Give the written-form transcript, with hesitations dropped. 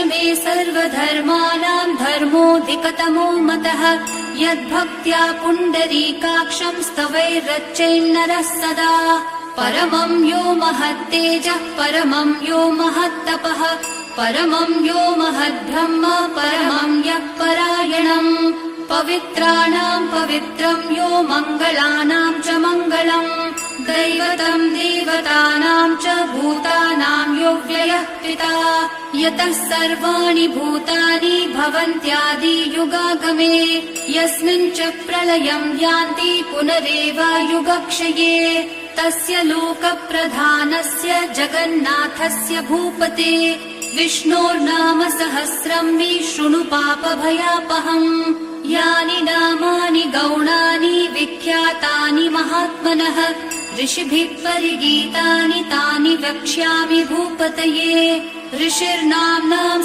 मे सर्वधर्माणां धर्मोऽधिकतमो मतः यद्भक्त्या पुण्डरीकाक्षं स्तवैरर्चयन्नरः सदा। परमं यो महत्तेजः परमं यो महत्तपः परमं यो महद्ब्रह्म परमं यः परायणम्। पवित्राणां पवित्रं यो मङ्गलानां च मङ्गलम् दैवतं देवतानां च भूतानां यो व्ययः पिता यतः सर्वाणि भूतानि भवन्त्यादियुगागमे यस्मिन् च प्रलयं यान्ति पुनरेव युगक्षये तस्य लोकप्रधानस्य जगन्नाथस्य भूपते विष्णोर्नाम सहस्रं मे शृणु पापभयापहम्। यानि नामानि गौणानि विख्यातानि महात्मनः ऋषिभिः परिगीतानि तानि वक्ष्यामि भूपतये। ऋषिर्नाम्नां